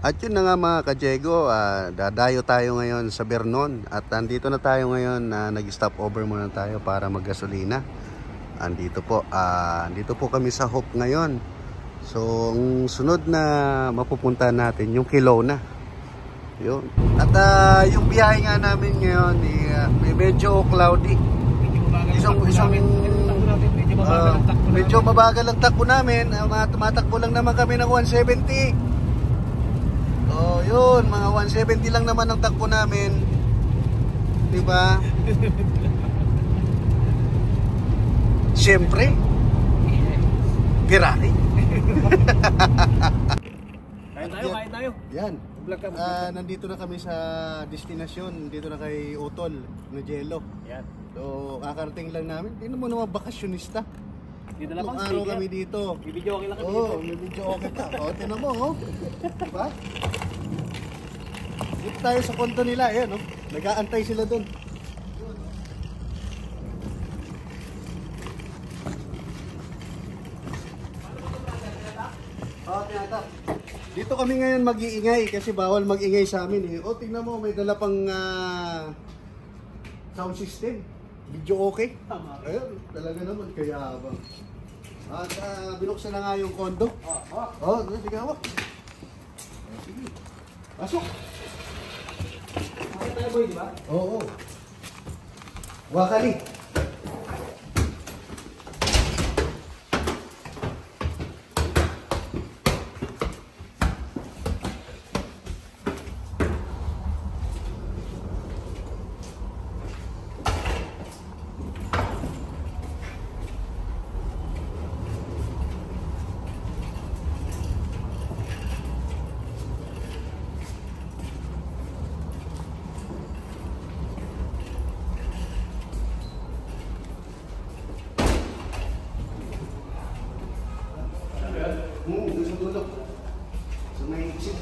At yun na nga mga ka-Jego, dadayo tayo ngayon sa Vernon. At nandito na tayo ngayon, nag-stop over muna tayo para maggasolina. Andito po kami sa Hope ngayon. So, ang sunod na mapupuntahan natin, yung Kelowna. Yun. At yung biyahe nga namin ngayon, medyo cloudy. Medyo mabagal ang takbo namin. Tumatakbo lang naman kami ng 170. So, yun, mga 170 lang naman ang takbo namin. Di ba? Siyempre, Ferrari. Kain tayo. Yan. Nandito na kami sa destinasyon. Dito na kay Utol na Jello. Yan. So, kakarating lang namin. Tingnan mo naman, bakasyonista. Dito na Ilang araw kami dito. Bibidyo okay lang kami dito. dito. Oo, may video okay ka. O, tingnan mo, oh. Diba? Dito tayo sa konto nila. Ayan, oh. Nag-aantay sila dun. Dito kami ngayon mag-iingay kasi bawal mag-ingay sa amin eh. O, tingnan mo, may dala pang sound system. Video okay. Ayun, talaga naman kaya habang. At binuksan na nga yung kondo. Sige hawak. Sige. Pasok. Makita tayo boy, di ba? Oo. Wakali. Sa tulog. Sa may exit.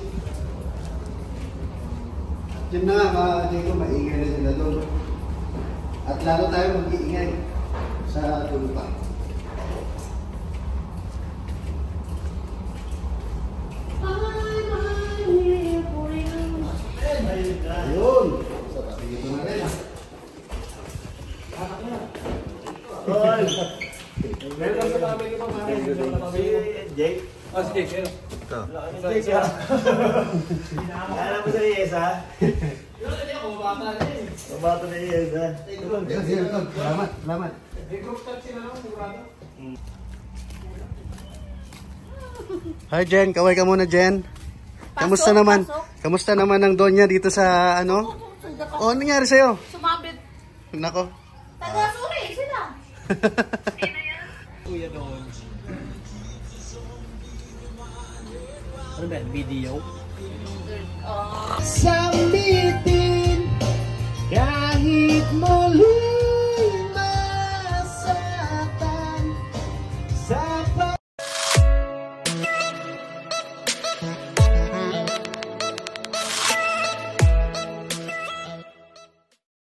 Diyan na mga Diego, maingay na sila doon. At lalo tayo mag-iingay sa lupa. Ayun. Sa dito na rin. Welcome sa family mo, mga Jake. Oh, si Jake. Ito. Jake, ha? Alam mo sa Yes, ha? Hindi ako mabata na eh. Mabata na Yes, ha? Salamat. Group chat sila lang, sigurado. Hi Jen, kaway ka muna Jen. Kamusta naman? Kamusta naman ang donya dito sa ano? Oh, ano nangyari sa'yo? Sumabit. Nako. Taga-suri sila. Kuya doon. Ano ba? Video? Oh. Sa